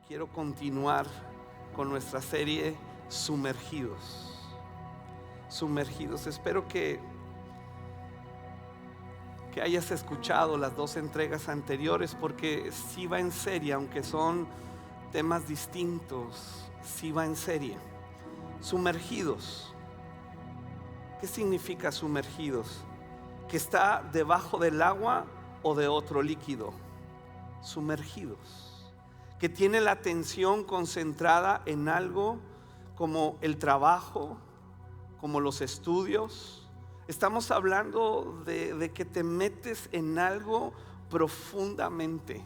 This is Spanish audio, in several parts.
quiero continuar con nuestra serie Sumergidos. Sumergidos. Espero que hayas escuchado las dos entregas anteriores, porque sí va en serie, aunque son temas distintos, sí va en serie. Sumergidos. ¿Qué significa sumergidos? Que está debajo del agua o de otro líquido. Sumergidos. Que tiene la atención concentrada en algo como el trabajo, como los estudios. Estamos hablando de que te metes en algo profundamente.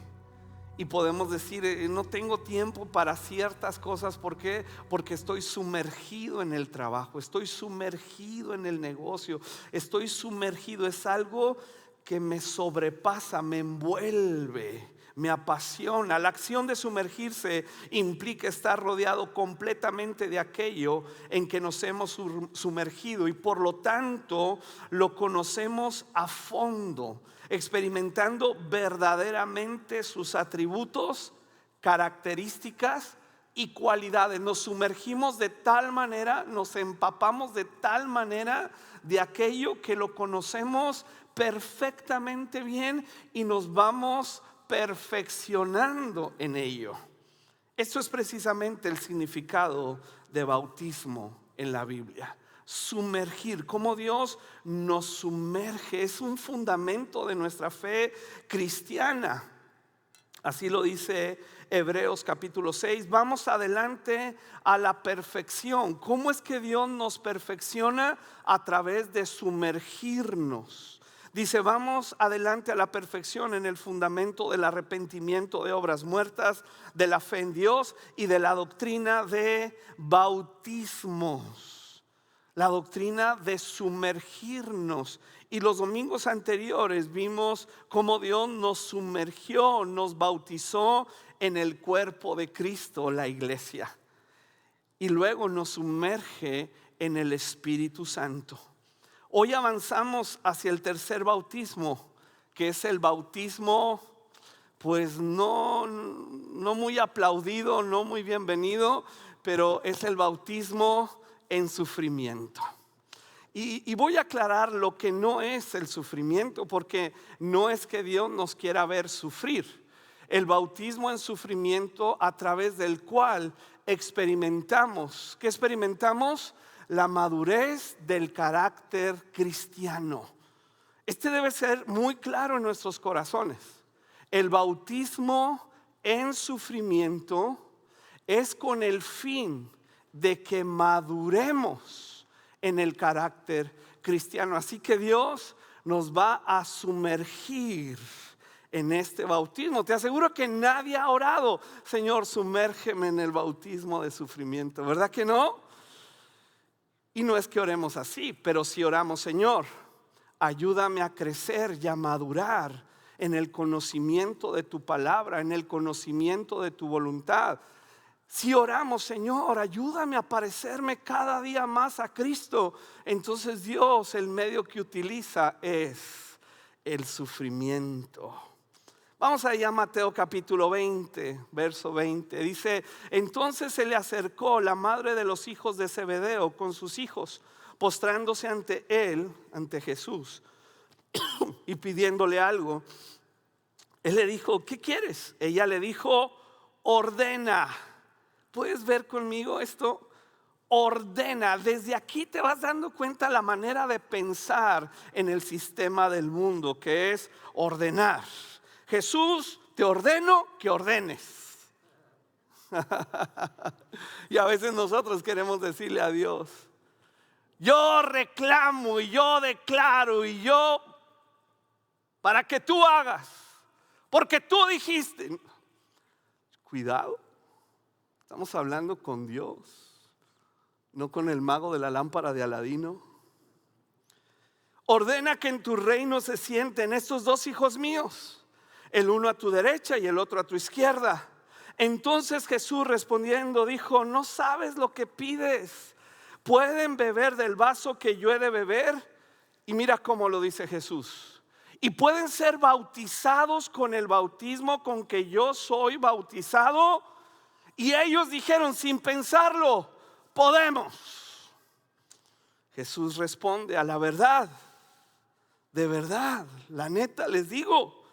Y podemos decir, no tengo tiempo para ciertas cosas. ¿Por qué? Porque estoy sumergido en el trabajo, estoy sumergido en el negocio, estoy sumergido. Es algo que me sobrepasa, me envuelve, me apasiona. La acción de sumergirse implica estar rodeado completamente de aquello en que nos hemos sumergido, y por lo tanto lo conocemos a fondo, experimentando verdaderamente sus atributos, características y cualidades. Nos sumergimos de tal manera, nos empapamos de tal manera de aquello que lo conocemos perfectamente bien y nos vamos perfeccionando en ello. Esto es precisamente el significado de bautismo en la Biblia. Sumergir, cómo Dios nos sumerge, es un fundamento de nuestra fe cristiana. Así lo dice Hebreos capítulo 6. Vamos adelante a la perfección. ¿Cómo es que Dios nos perfecciona? A través de sumergirnos. Dice, vamos adelante a la perfección en el fundamento del arrepentimiento de obras muertas, de la fe en Dios y de la doctrina de bautismos. La doctrina de sumergirnos. Y los domingos anteriores vimos cómo Dios nos sumergió, nos bautizó en el cuerpo de Cristo, la iglesia. Y luego nos sumerge en el Espíritu Santo. Hoy avanzamos hacia el tercer bautismo, que es el bautismo, pues no muy aplaudido, no muy bienvenido, pero es el bautismo en sufrimiento. Y voy a aclarar lo que no es el sufrimiento, porque no es que Dios nos quiera ver sufrir. El bautismo en sufrimiento, a través del cual experimentamos, ¿qué experimentamos? La madurez del carácter cristiano. Este debe ser muy claro en nuestros corazones. El bautismo en sufrimiento es con el fin de que maduremos en el carácter cristiano. Así que Dios nos va a sumergir en este bautismo. Te aseguro que nadie ha orado, Señor, sumérgeme en el bautismo de sufrimiento, ¿verdad que no? Y no es que oremos así, pero si oramos, Señor, ayúdame a crecer y a madurar en el conocimiento de tu palabra, en el conocimiento de tu voluntad. Si oramos, Señor, ayúdame a parecerme cada día más a Cristo, entonces Dios, el medio que utiliza es el sufrimiento. Vamos allá a Mateo capítulo 20, verso 20. Dice, entonces se le acercó la madre de los hijos de Zebedeo con sus hijos, postrándose ante él, ante Jesús, y pidiéndole algo. Él le dijo, ¿qué quieres? Ella le dijo, ordena. ¿Puedes ver conmigo esto? Ordena. Desde aquí te vas dando cuenta la manera de pensar en el sistema del mundo, que es ordenar. Jesús, te ordeno que ordenes. Y a veces nosotros queremos decirle a Dios, yo reclamo y yo declaro y yo, para que tú hagas, porque tú dijiste. Cuidado, estamos hablando con Dios, no con el mago de la lámpara de Aladino. Ordena que en tu reino se sienten estos dos hijos míos, el uno a tu derecha y el otro a tu izquierda. Entonces Jesús respondiendo dijo, no sabes lo que pides. ¿Pueden beber del vaso que yo he de beber? Y mira cómo lo dice Jesús. Y pueden ser bautizados con el bautismo con que yo soy bautizado. Y ellos dijeron sin pensarlo: podemos. Jesús responde: a la verdad, de verdad, la neta, les digo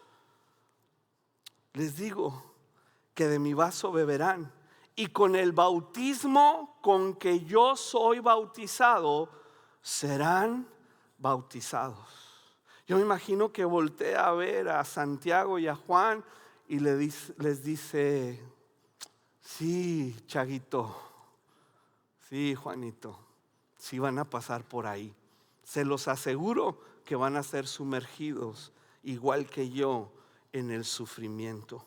que de mi vaso beberán, y con el bautismo con que yo soy bautizado serán bautizados. Yo me imagino que voltea a ver a Santiago y a Juan y les dice: sí, Chaguito, sí, Juanito, sí van a pasar por ahí. Se los aseguro que van a ser sumergidos igual que yo en el sufrimiento.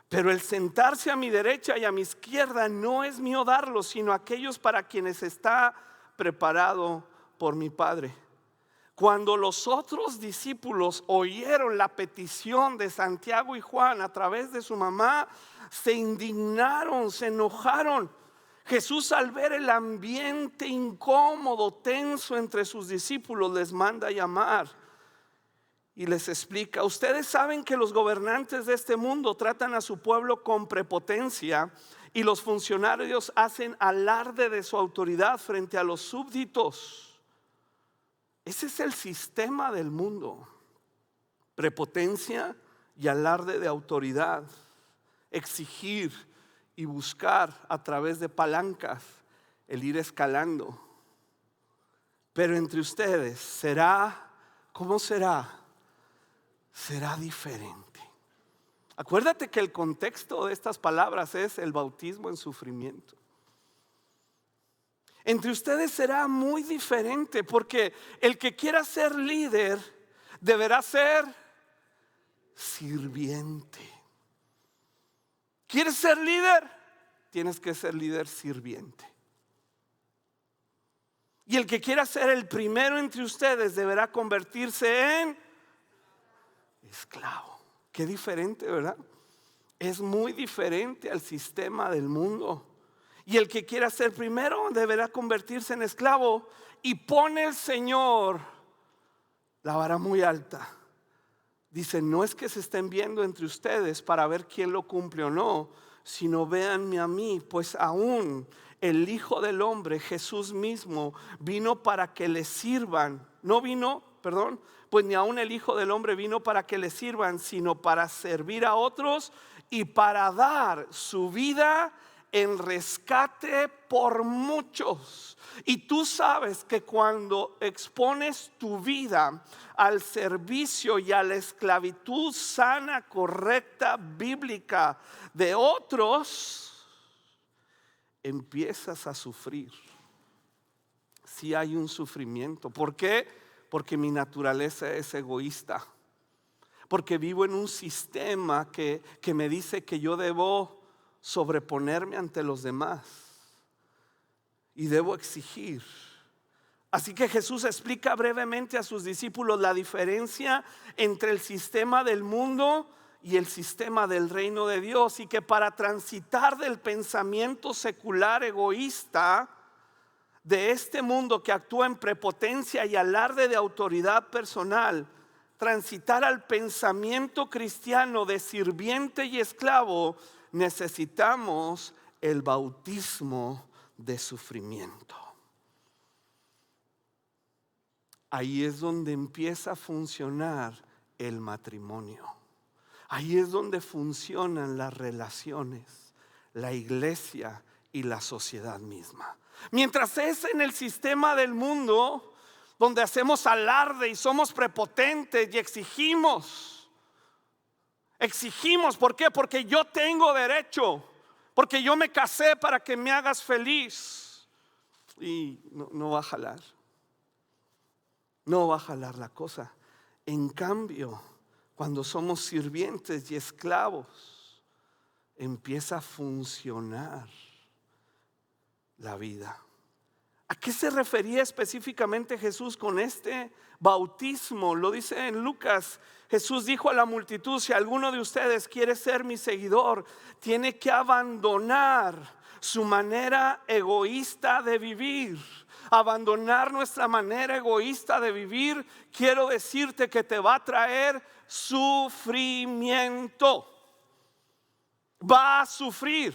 Pero el sentarse a mi derecha y a mi izquierda no es mío darlo, sino aquellos para quienes está preparado por mi Padre. Cuando los otros discípulos oyeron la petición de Santiago y Juan a través de su mamá, se indignaron, se enojaron. Jesús, al ver el ambiente incómodo, tenso entre sus discípulos, les manda a llamar y les explica: ustedes saben que los gobernantes de este mundo tratan a su pueblo con prepotencia y los funcionarios hacen alarde de su autoridad frente a los súbditos. Ese es el sistema del mundo: prepotencia y alarde de autoridad, exigir y buscar a través de palancas el ir escalando. Pero entre ustedes será, ¿cómo será? Será diferente. Acuérdate que el contexto de estas palabras es el bautismo en sufrimiento. Entre ustedes será muy diferente, porque el que quiera ser líder deberá ser sirviente. ¿Quieres ser líder? Tienes que ser líder sirviente. Y el que quiera ser el primero entre ustedes deberá convertirse en esclavo. Qué diferente, ¿verdad? Es muy diferente al sistema del mundo. Y el que quiera ser primero deberá convertirse en esclavo. Y pone el Señor la vara muy alta. Dice: no es que se estén viendo entre ustedes para ver quién lo cumple o no, sino véanme a mí, pues aún el Hijo del Hombre, Jesús mismo, vino para que le sirvan. Pues ni aún el Hijo del Hombre vino para que le sirvan, sino para servir a otros y para dar su vida en rescate por muchos. Y tú sabes que cuando expones tu vida al servicio y a la esclavitud sana, correcta, bíblica de otros, empiezas a sufrir. Si hay un sufrimiento. ¿Por qué? Porque mi naturaleza es egoísta. Porque vivo en un sistema que me dice que yo debo sobreponerme ante los demás y debo exigir. Así que Jesús explica brevemente a sus discípulos la diferencia entre el sistema del mundo y el sistema del reino de Dios, y que para transitar del pensamiento secular egoísta de este mundo que actúa en prepotencia y alarde de autoridad personal, transitar al pensamiento cristiano de sirviente y esclavo, necesitamos el bautismo de sufrimiento. Ahí es donde empieza a funcionar el matrimonio. Ahí es donde funcionan las relaciones, la iglesia y la sociedad misma. Mientras es en el sistema del mundo donde hacemos alarde y somos prepotentes y exigimos. ¿Por qué? Porque yo tengo derecho, porque yo me casé para que me hagas feliz. Y no va a jalar. No va a jalar la cosa. En cambio, cuando somos sirvientes y esclavos, empieza a funcionar la vida. ¿A qué se refería específicamente Jesús con este bautismo? Lo dice en Lucas. Jesús dijo a la multitud: si alguno de ustedes quiere ser mi seguidor, tiene que abandonar su manera egoísta de vivir. Abandonar nuestra manera egoísta de vivir, quiero decirte que te va a traer sufrimiento. va a sufrir.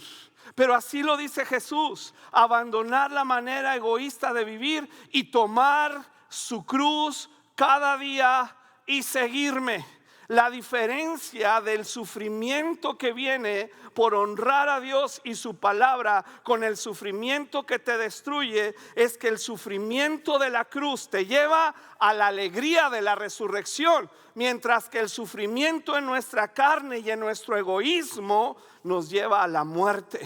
Pero así lo dice Jesús: abandonar la manera egoísta de vivir y tomar su cruz cada día y seguirme. La diferencia del sufrimiento que viene por honrar a Dios y su palabra con el sufrimiento que te destruye es que el sufrimiento de la cruz te lleva a la alegría de la resurrección, mientras que el sufrimiento en nuestra carne y en nuestro egoísmo nos lleva a la muerte.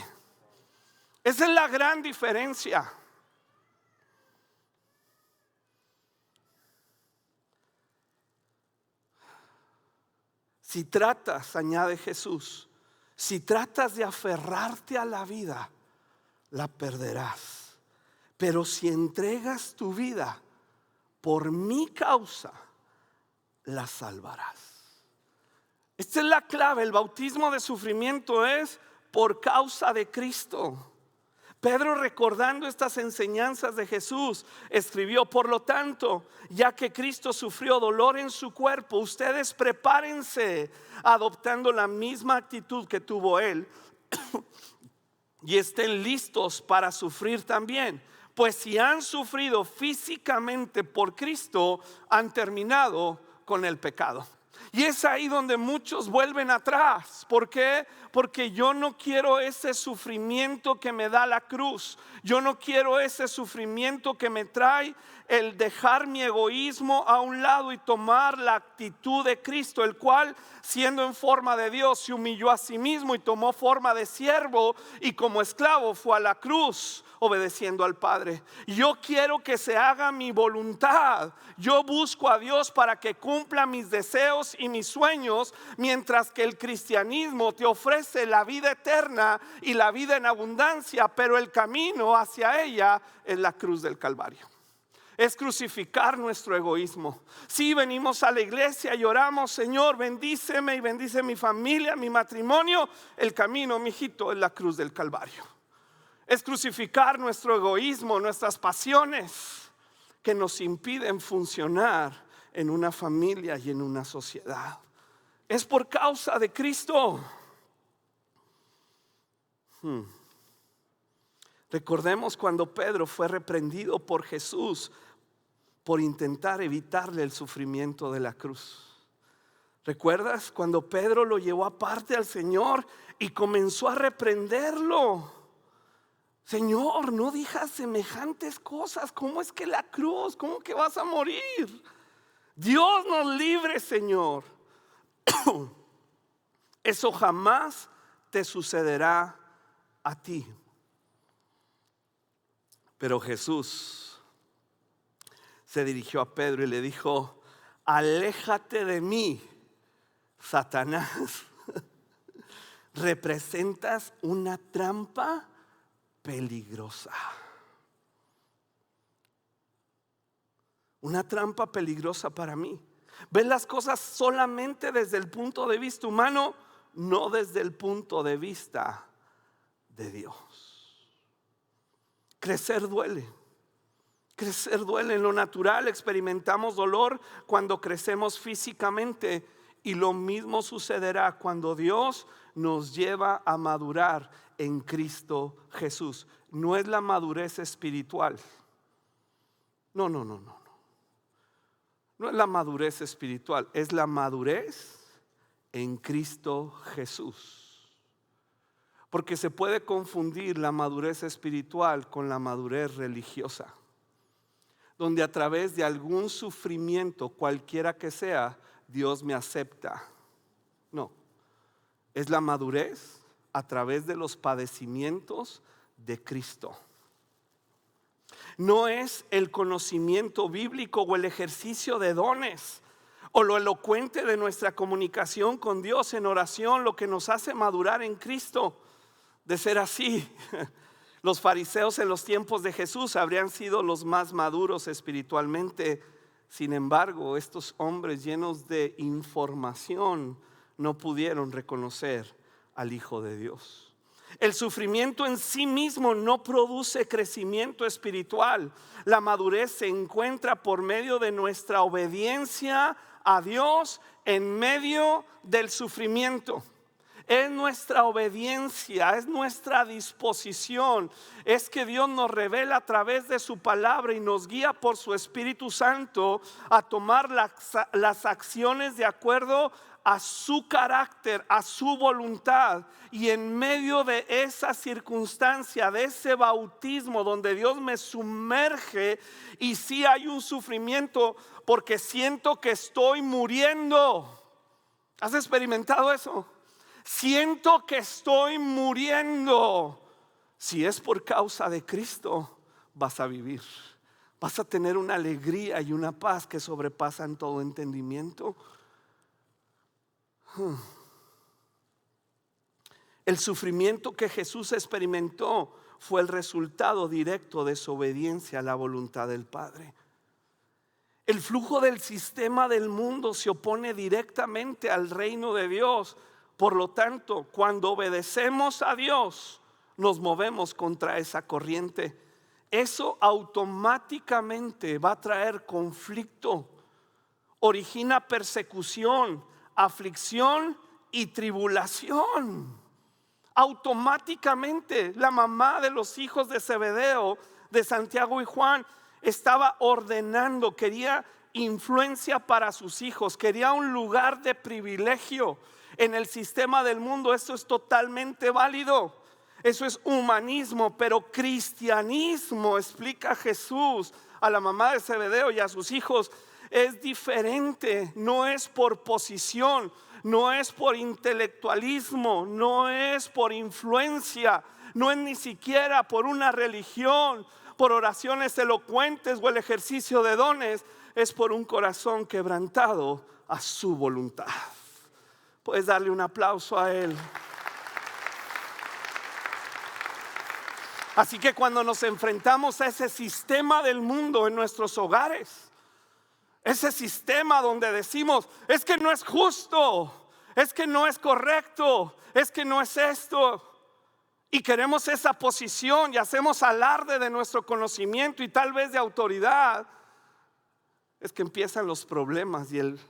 Esa es la gran diferencia. Si tratas, añade Jesús, si tratas de aferrarte a la vida, la perderás. Pero si entregas tu vida por mi causa, la salvarás. Esta es la clave. El bautismo de sufrimiento es por causa de Cristo. Pedro, recordando estas enseñanzas de Jesús, escribió: por lo tanto, ya que Cristo sufrió dolor en su cuerpo, ustedes prepárense adoptando la misma actitud que tuvo Él y estén listos para sufrir también. Pues si han sufrido físicamente por Cristo, han terminado con el pecado. Y es ahí donde muchos vuelven atrás. ¿Por qué? Porque yo no quiero ese sufrimiento que me da la cruz. Yo no quiero ese sufrimiento que me trae el dejar mi egoísmo a un lado y tomar la actitud de Cristo, el cual, siendo en forma de Dios, se humilló a sí mismo y tomó forma de siervo, y como esclavo fue a la cruz obedeciendo al Padre. Yo quiero que se haga mi voluntad. Yo busco a Dios para que cumpla mis deseos y mis sueños, mientras que el cristianismo te ofrece la vida eterna y la vida en abundancia, pero el camino hacia ella es la cruz del Calvario. Es crucificar nuestro egoísmo. Si venimos a la iglesia y oramos: Señor, bendíceme y bendice mi familia, mi matrimonio, el camino, mijito, es la cruz del Calvario. Es crucificar nuestro egoísmo, nuestras pasiones que nos impiden funcionar en una familia y en una sociedad. Es por causa de Cristo. Recordemos cuando Pedro fue reprendido por Jesús por intentar evitarle el sufrimiento de la cruz. ¿Recuerdas cuando Pedro lo llevó aparte al Señor y comenzó a reprenderlo? Señor, no digas semejantes cosas. ¿Cómo es que la cruz? ¿Cómo que vas a morir? Dios nos libre, Señor. Eso jamás te sucederá a ti. Pero Jesús se dirigió a Pedro y le dijo: aléjate de mí, Satanás. Representas una trampa peligrosa. Una trampa peligrosa para mí. Ves las cosas solamente desde el punto de vista humano, no desde el punto de vista de Dios. Crecer duele. Crecer duele. En lo natural experimentamos dolor cuando crecemos físicamente, y lo mismo sucederá cuando Dios nos lleva a madurar en Cristo Jesús. No es la madurez espiritual. No. No es la madurez espiritual, es la madurez en Cristo Jesús. Porque se puede confundir la madurez espiritual con la madurez religiosa, donde a través de algún sufrimiento, cualquiera que sea, Dios me acepta. No, es la madurez a través de los padecimientos de Cristo. No es el conocimiento bíblico o el ejercicio de dones o lo elocuente de nuestra comunicación con Dios en oración lo que nos hace madurar en Cristo. De ser así, los fariseos en los tiempos de Jesús habrían sido los más maduros espiritualmente. Sin embargo, estos hombres llenos de información no pudieron reconocer al Hijo de Dios. El sufrimiento en sí mismo no produce crecimiento espiritual. La madurez se encuentra por medio de nuestra obediencia a Dios en medio del sufrimiento. es nuestra obediencia, es nuestra disposición, es que Dios nos revela a través de su palabra y nos guía por su Espíritu Santo a tomar las acciones de acuerdo a su carácter, a su voluntad. Y en medio de esa circunstancia, de ese bautismo donde Dios me sumerge, y sí hay un sufrimiento porque siento que estoy muriendo. ¿Has experimentado eso? Siento que estoy muriendo. Si es por causa de Cristo, vas a vivir. Vas a tener una alegría y una paz que sobrepasan todo entendimiento. El sufrimiento que Jesús experimentó fue el resultado directo de su obediencia a la voluntad del Padre. El flujo del sistema del mundo se opone directamente al reino de Dios. Por lo tanto, cuando obedecemos a Dios, nos movemos contra esa corriente. Eso automáticamente va a traer conflicto, origina persecución, aflicción y tribulación. Automáticamente la mamá de los hijos de Zebedeo, de Santiago y Juan, estaba ordenando, quería influencia para sus hijos, quería un lugar de privilegio en el sistema del mundo. Eso es totalmente válido, eso es humanismo, pero cristianismo, explica Jesús a la mamá de Zebedeo y a sus hijos, es diferente. No es por posición, no es por intelectualismo, no es por influencia, no es ni siquiera por una religión, por oraciones elocuentes o el ejercicio de dones. Es por un corazón quebrantado a su voluntad. Puedes darle un aplauso a Él. Así que cuando nos enfrentamos a ese sistema del mundo en nuestros hogares, ese sistema donde decimos, es que no es justo, es que no es correcto, es que no es esto, y queremos esa posición y hacemos alarde de nuestro conocimiento y tal vez de autoridad, es que empiezan los problemas y el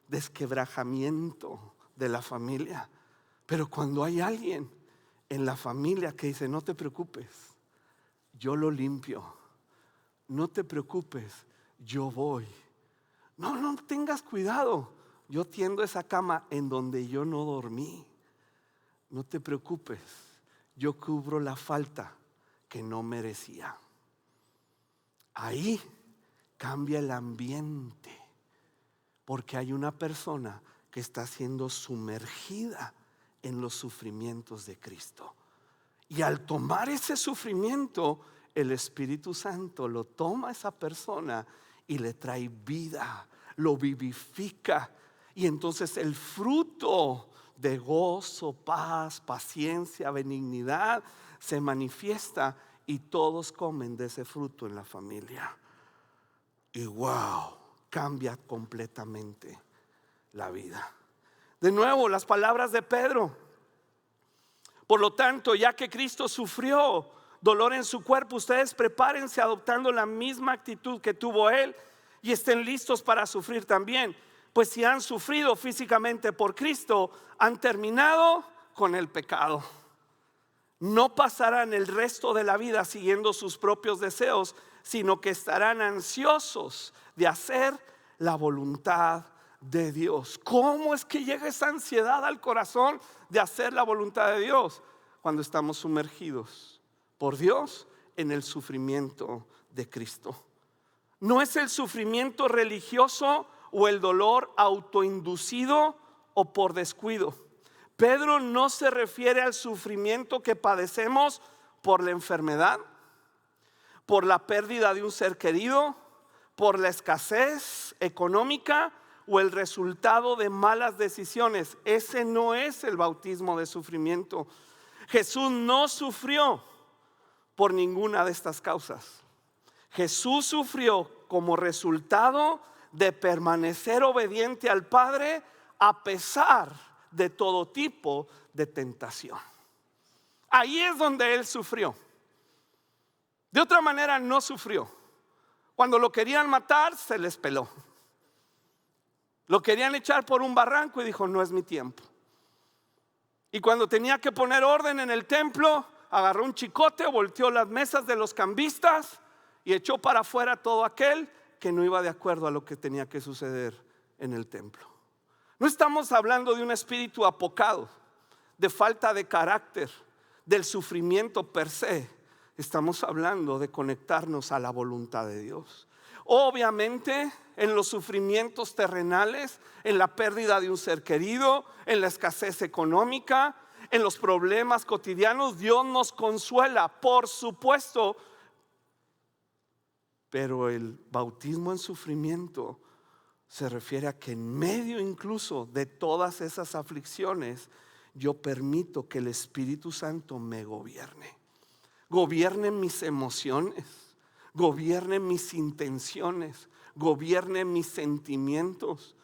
desquebrajamiento de la familia. Pero cuando hay alguien en la familia que dice, no te preocupes, yo lo limpio, no te preocupes, yo voy. No tengas cuidado, yo tiendo esa cama en donde yo no dormí. No te preocupes, yo cubro la falta que no merecía. Ahí cambia el ambiente, porque hay una persona que está siendo sumergida en los sufrimientos de Cristo. Y al tomar ese sufrimiento, el Espíritu Santo lo toma a esa persona y le trae vida, lo vivifica. Y entonces el fruto de gozo, paz, paciencia, benignidad se manifiesta y todos comen de ese fruto en la familia. Y wow, cambia completamente la vida. De nuevo, las palabras de Pedro. Por lo tanto, ya que Cristo sufrió dolor en su cuerpo, ustedes prepárense adoptando la misma actitud que tuvo Él y estén listos para sufrir también. Pues si han sufrido físicamente por Cristo, han terminado con el pecado. No pasarán el resto de la vida siguiendo sus propios deseos, sino que estarán ansiosos de hacer la voluntad de Dios. ¿Cómo es que llega esa ansiedad al corazón de hacer la voluntad de Dios? Cuando estamos sumergidos por Dios en el sufrimiento de Cristo. No es el sufrimiento religioso o el dolor autoinducido o por descuido. Pedro no se refiere al sufrimiento que padecemos por la enfermedad, por la pérdida de un ser querido, por la escasez económica o el resultado de malas decisiones. Ese no es el bautismo de sufrimiento. Jesús no sufrió por ninguna de estas causas. Jesús sufrió como resultado de permanecer obediente al Padre a pesar de todo tipo de tentación. Ahí es donde Él sufrió. De otra manera no sufrió. Cuando lo querían matar, se les peló. Lo querían echar por un barranco y dijo, no es mi tiempo. Y cuando tenía que poner orden en el templo, agarró un chicote, volteó las mesas de los cambistas y echó para afuera todo aquel que no iba de acuerdo a lo que tenía que suceder en el templo. No estamos hablando de un espíritu apocado, de falta de carácter, del sufrimiento per se. Estamos hablando de conectarnos a la voluntad de Dios. Obviamente, en los sufrimientos terrenales, en la pérdida de un ser querido, en la escasez económica, en los problemas cotidianos, Dios nos consuela, por supuesto. Pero el bautismo en sufrimiento se refiere a que en medio incluso de todas esas aflicciones, yo permito que el Espíritu Santo me gobierne. Gobierne mis emociones, gobierne mis intenciones, gobierne mis sentimientos,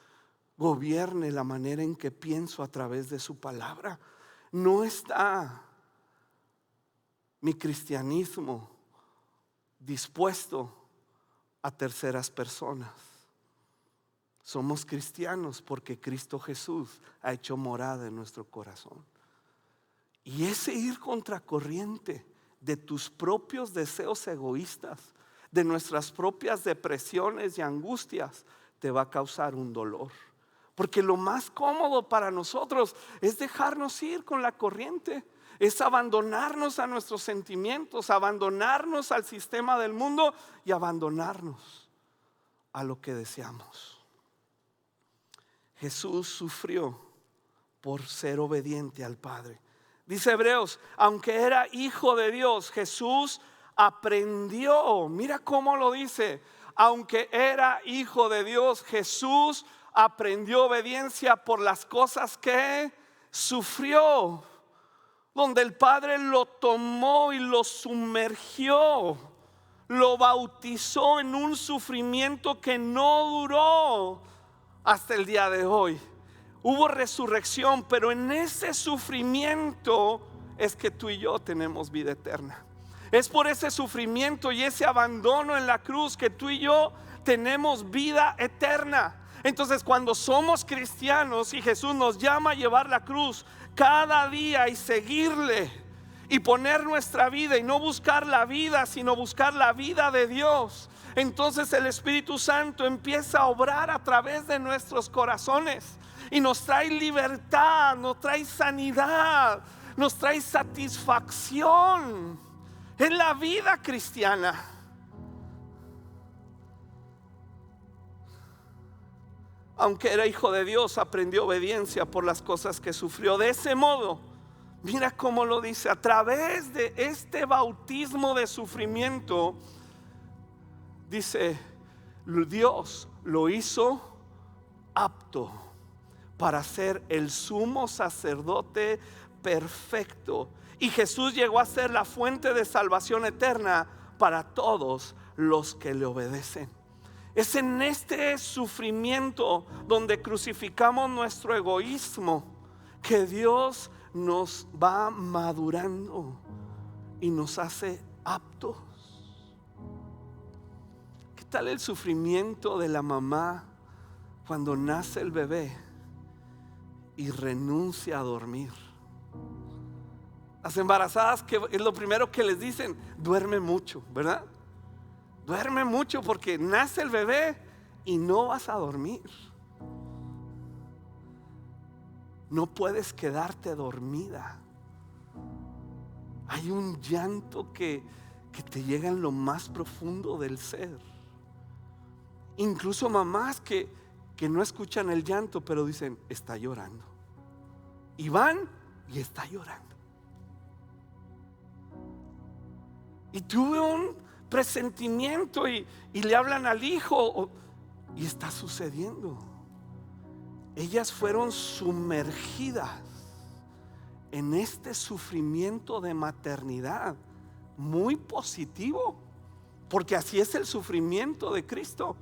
gobierne la manera en que pienso a través de su palabra. No está mi cristianismo dispuesto a terceras personas. Somos cristianos porque Cristo Jesús ha hecho morada en nuestro corazón. Y ese ir contracorriente de tus propios deseos egoístas, de nuestras propias depresiones y angustias, te va a causar un dolor. Porque lo más cómodo para nosotros es dejarnos ir con la corriente, es abandonarnos a nuestros sentimientos, abandonarnos al sistema del mundo y abandonarnos a lo que deseamos. Jesús sufrió por ser obediente al Padre. Dice Hebreos, aunque era hijo de Dios, Jesús aprendió. Mira cómo lo dice. Aunque era hijo de Dios, Jesús aprendió obediencia por las cosas que sufrió. Donde el Padre lo tomó y lo sumergió, lo bautizó en un sufrimiento que no duró hasta el día de hoy. Hubo resurrección, pero en ese sufrimiento es que tú y yo tenemos vida eterna. Es por ese sufrimiento y ese abandono en la cruz que tú y yo tenemos vida eterna. Entonces, cuando somos cristianos y Jesús nos llama a llevar la cruz cada día y seguirle y poner nuestra vida y no buscar la vida, sino buscar la vida de Dios, entonces el Espíritu Santo empieza a obrar a través de nuestros corazones y nos trae libertad, nos trae sanidad, nos trae satisfacción en la vida cristiana. Aunque era hijo de Dios, aprendió obediencia por las cosas que sufrió. De ese modo, mira cómo lo dice, a través de este bautismo de sufrimiento, dice, Dios lo hizo apto para ser el sumo sacerdote perfecto. Y Jesús llegó a ser la fuente de salvación eterna para todos los que le obedecen. Es en este sufrimiento donde crucificamos nuestro egoísmo que Dios nos va madurando y nos hace aptos. ¿Qué tal el sufrimiento de la mamá cuando nace el bebé y renuncia a dormir? Las embarazadas, que es lo primero que les dicen, duerme mucho, ¿verdad? Duerme mucho porque nace el bebé y no vas a dormir. No puedes quedarte dormida. Hay un llanto que te llega en lo más profundo del ser. Incluso mamás que no escuchan el llanto, pero dicen, está llorando. Y van y está llorando. Y tuve un presentimiento y le hablan al hijo y está sucediendo. Ellas fueron sumergidas en este sufrimiento de maternidad muy positivo, porque así es el sufrimiento de Cristo.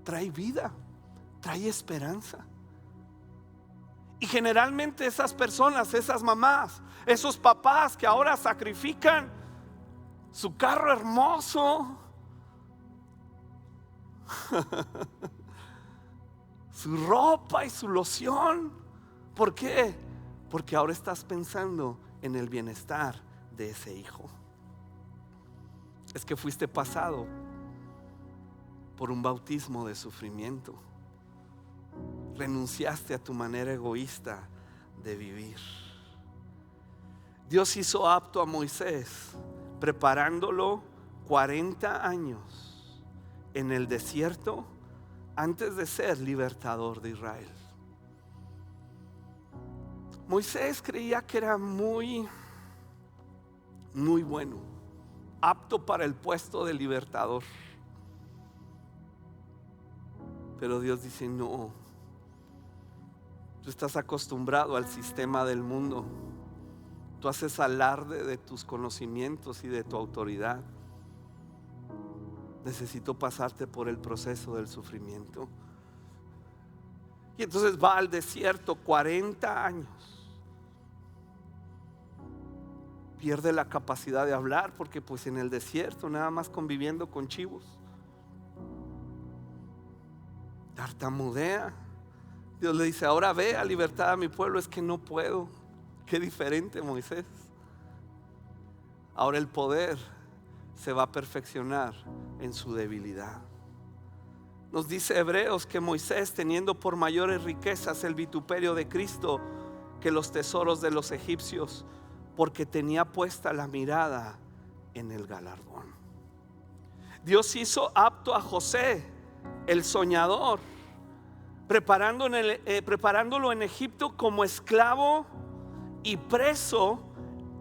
Trae vida, trae esperanza. Y generalmente esas personas, esas mamás, esos papás que ahora sacrifican su carro hermoso, su ropa y su loción. ¿Por qué? porque ahora estás pensando en el bienestar de ese hijo. Es que fuiste pasado por un bautismo de sufrimiento. Renunciaste a tu manera egoísta de vivir. Dios hizo apto a Moisés, preparándolo 40 años en el desierto antes de ser libertador de Israel. Moisés creía que era muy bueno, apto para el puesto de libertador. Pero Dios dice: no, tú estás acostumbrado al sistema del mundo. Tú haces alarde de tus conocimientos y de tu autoridad. Necesito pasarte por el proceso del sufrimiento. Y entonces va al desierto 40 años. Pierde la capacidad de hablar porque pues en el desierto nada más conviviendo con chivos. Tartamudea. Dios le dice: ahora ve a libertad a mi pueblo. Es que no puedo. Qué diferente, Moisés. Ahora el poder se va a perfeccionar en su debilidad. Nos dice Hebreos que Moisés, teniendo por mayores riquezas el vituperio de Cristo que los tesoros de los egipcios, porque tenía puesta la mirada en el galardón. Dios hizo apto a José, el soñador, preparándolo en Egipto como esclavo y preso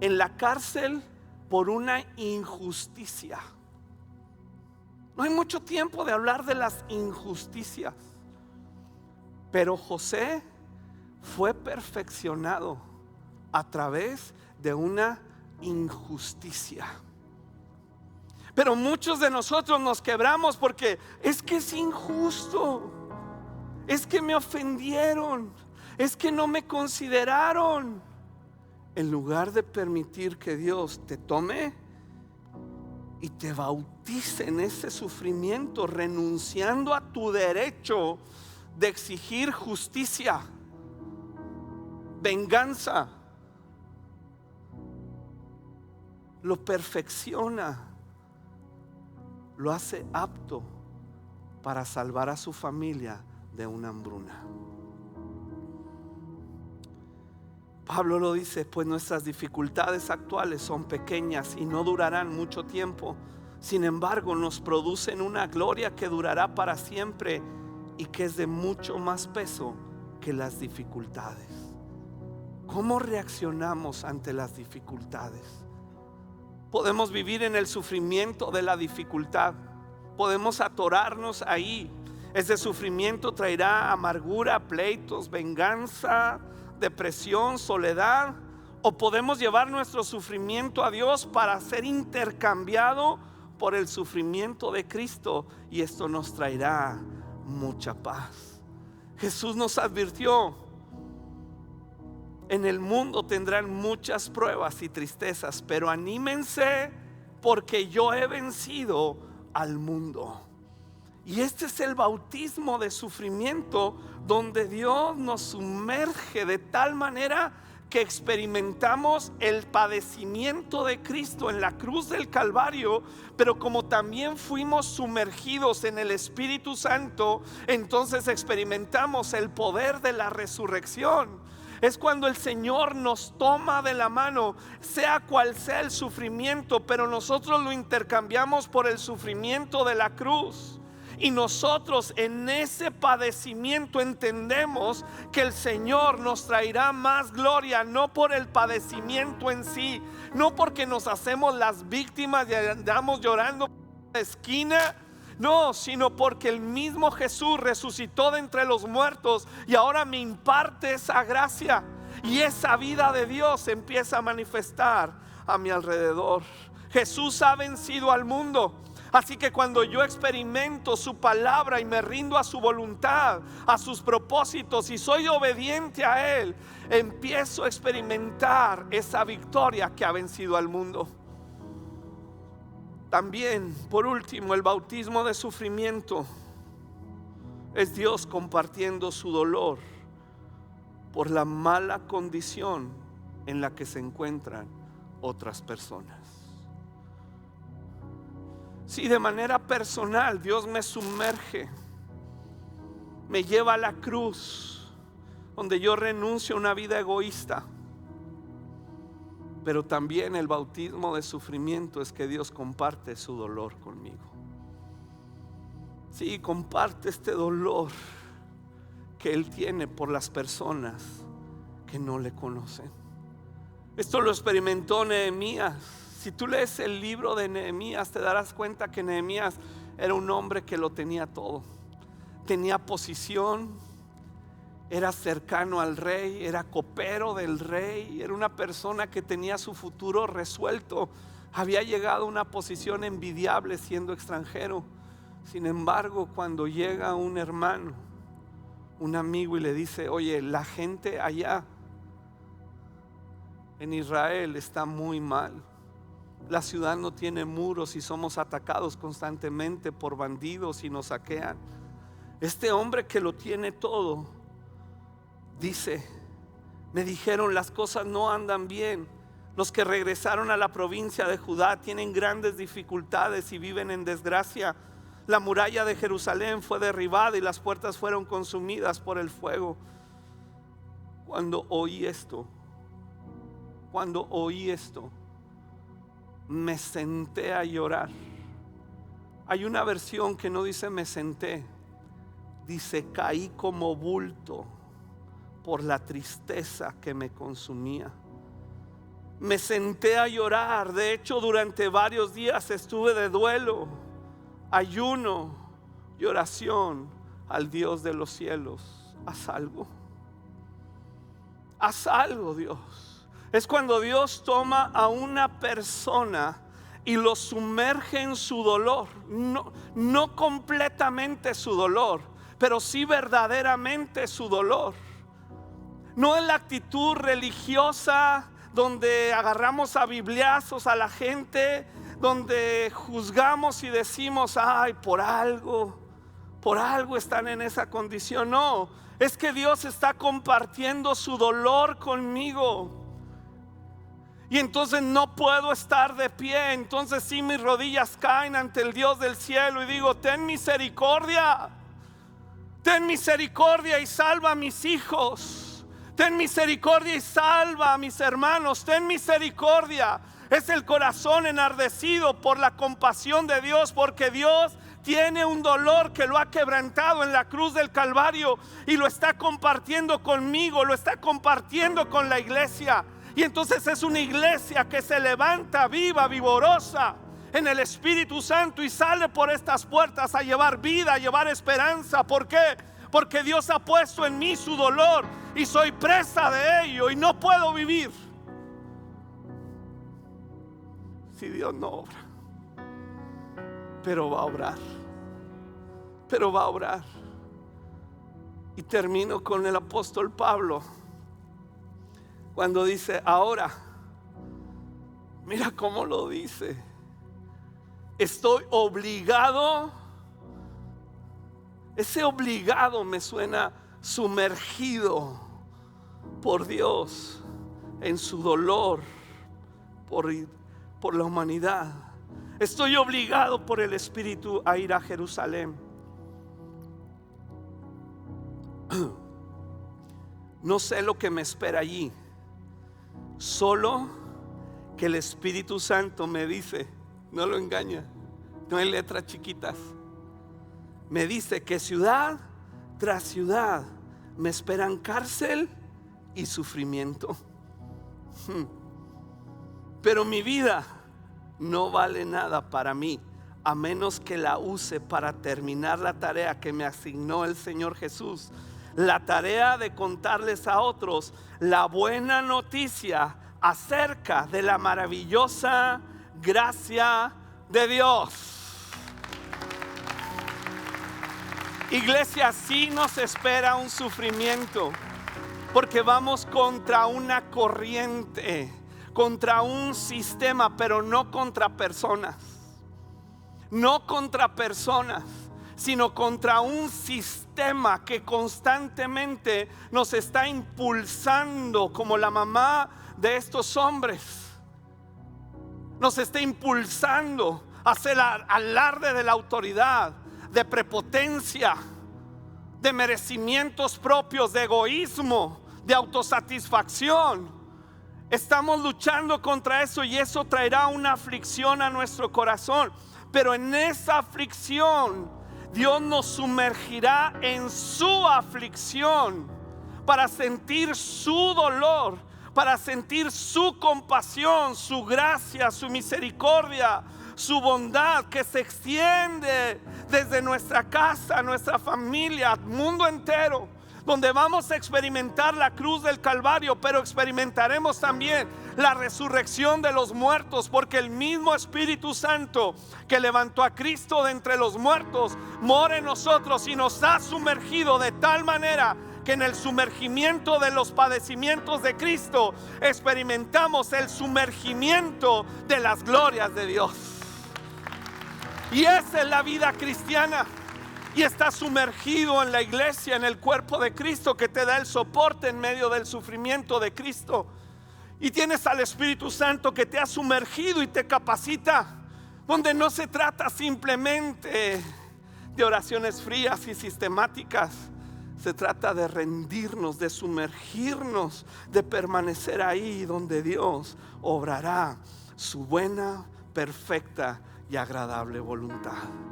en la cárcel por una injusticia. No hay mucho tiempo de hablar de las injusticias, pero José fue perfeccionado a través de una injusticia. Pero muchos de nosotros nos quebramos porque es que es injusto, es que me ofendieron, es que no me consideraron. En lugar de permitir que Dios te tome y te bautice en ese sufrimiento, renunciando a tu derecho de exigir justicia, venganza, lo perfecciona, lo hace apto para salvar a su familia de una hambruna. Pablo lo dice: pues nuestras dificultades actuales son pequeñas y no durarán mucho tiempo. Sin embargo, nos producen una gloria que durará para siempre y que es de mucho más peso que las dificultades. ¿Cómo reaccionamos ante las dificultades? Podemos vivir en el sufrimiento de la dificultad. Podemos atorarnos ahí. Ese sufrimiento traerá amargura, pleitos, venganza, depresión, soledad. O podemos llevar nuestro sufrimiento a Dios para ser intercambiado por el sufrimiento de Cristo, y esto nos traerá mucha paz. Jesús nos advirtió: en el mundo tendrán muchas pruebas y tristezas, pero anímense porque yo he vencido al mundo. Y este es el bautismo de sufrimiento, donde Dios nos sumerge de tal manera que experimentamos el padecimiento de Cristo en la cruz del Calvario. Pero como también fuimos sumergidos en el Espíritu Santo, entonces experimentamos el poder de la resurrección. Es cuando el Señor nos toma de la mano, sea cual sea el sufrimiento, pero nosotros lo intercambiamos por el sufrimiento de la cruz. Y nosotros en ese padecimiento entendemos que el Señor nos traerá más gloria, no por el padecimiento en sí, no porque nos hacemos las víctimas y andamos llorando en la esquina. No, sino porque el mismo Jesús resucitó de entre los muertos y ahora me imparte esa gracia, y esa vida de Dios empieza a manifestar a mi alrededor. Jesús ha vencido al mundo. Así que cuando yo experimento su palabra y me rindo a su voluntad, a sus propósitos, y soy obediente a Él, empiezo a experimentar esa victoria que ha vencido al mundo. También, por último, el bautismo de sufrimiento es Dios compartiendo su dolor por la mala condición en la que se encuentran otras personas. Si de manera personal Dios me sumerge, me lleva a la cruz, donde yo renuncio a una vida egoísta, pero también el bautismo de sufrimiento es que Dios comparte su dolor conmigo. Sí, comparte este dolor que Él tiene por las personas que no le conocen. Esto lo experimentó Nehemías. Si tú lees el libro de Nehemías, te darás cuenta que Nehemías era un hombre que lo tenía todo. Tenía posición, era cercano al rey, era copero del rey, era una persona que tenía su futuro resuelto. Había llegado a una posición envidiable siendo extranjero. Sin embargo, cuando llega un hermano, un amigo, y le dice: oye, la gente allá en Israel está muy mal. La ciudad no tiene muros y somos atacados constantemente por bandidos y nos saquean. Este hombre que lo tiene todo dice: me dijeron, las cosas no andan bien. Los que regresaron a la provincia de Judá tienen grandes dificultades y viven en desgracia. La muralla de Jerusalén fue derribada y las puertas fueron consumidas por el fuego. Cuando oí esto, me senté a llorar. Hay una versión que no dice me senté, dice caí como bulto por la tristeza que me consumía. Me senté a llorar. De hecho, durante varios días estuve de duelo, ayuno y oración al Dios de los cielos. Haz algo. Haz algo, Dios. Es cuando Dios toma a una persona y lo sumerge en su dolor. No completamente su dolor, pero sí verdaderamente su dolor. No en la actitud religiosa donde agarramos a bibliazos a la gente, donde juzgamos y decimos: ay, por algo están en esa condición. No, es que Dios está compartiendo su dolor conmigo. Y entonces no puedo estar de pie. Entonces sí, mis rodillas caen ante el Dios del cielo y digo: ten misericordia. Ten misericordia y salva a mis hijos. Ten misericordia y salva a mis hermanos. Ten misericordia. Es el corazón enardecido por la compasión de Dios, porque Dios tiene un dolor que lo ha quebrantado en la cruz del Calvario y lo está compartiendo conmigo, lo está compartiendo con la iglesia. Y entonces es una iglesia que se levanta viva, vigorosa en el Espíritu Santo y sale por estas puertas a llevar vida, a llevar esperanza. ¿Por qué? Porque Dios ha puesto en mí su dolor y soy presa de ello y no puedo vivir si Dios no obra. Pero va a obrar. Pero va a obrar. Y termino con el apóstol Pablo, cuando dice: ahora, mira cómo lo dice, estoy obligado. Ese obligado me suena sumergido por Dios en su dolor por la humanidad. Estoy obligado por el Espíritu a ir a Jerusalén. No sé lo que me espera allí, solo que el Espíritu Santo me dice, no lo engaña, no hay letras chiquitas, me dice que ciudad tras ciudad me esperan cárcel y sufrimiento. Pero mi vida no vale nada para mí, a menos que la use para terminar la tarea que me asignó el Señor Jesús. La tarea de contarles a otros la buena noticia acerca de la maravillosa gracia de Dios. Iglesia, sí nos espera un sufrimiento, porque vamos contra una corriente, contra un sistema, pero no contra personas. No contra personas, sino contra un sistema que constantemente nos está impulsando, como la mamá de estos hombres. Nos está impulsando a hacer alarde de la autoridad, de prepotencia, de merecimientos propios, de egoísmo, de autosatisfacción. Estamos luchando contra eso y eso traerá una aflicción a nuestro corazón. Pero en esa aflicción Dios nos sumergirá en su aflicción para sentir su dolor, para sentir su compasión, su gracia, su misericordia, su bondad que se extiende desde nuestra casa, nuestra familia, mundo entero, donde vamos a experimentar la cruz del Calvario, pero experimentaremos también la resurrección de los muertos, porque el mismo Espíritu Santo que levantó a Cristo de entre los muertos mora en nosotros y nos ha sumergido de tal manera que en el sumergimiento de los padecimientos de Cristo experimentamos el sumergimiento de las glorias de Dios. Y esa es la vida cristiana. Y estás sumergido en la iglesia, en el cuerpo de Cristo, que te da el soporte en medio del sufrimiento de Cristo. Y tienes al Espíritu Santo que te ha sumergido y te capacita, donde no se trata simplemente de oraciones frías y sistemáticas. Se trata de rendirnos, de sumergirnos, de permanecer ahí donde Dios obrará su buena, perfecta y agradable voluntad.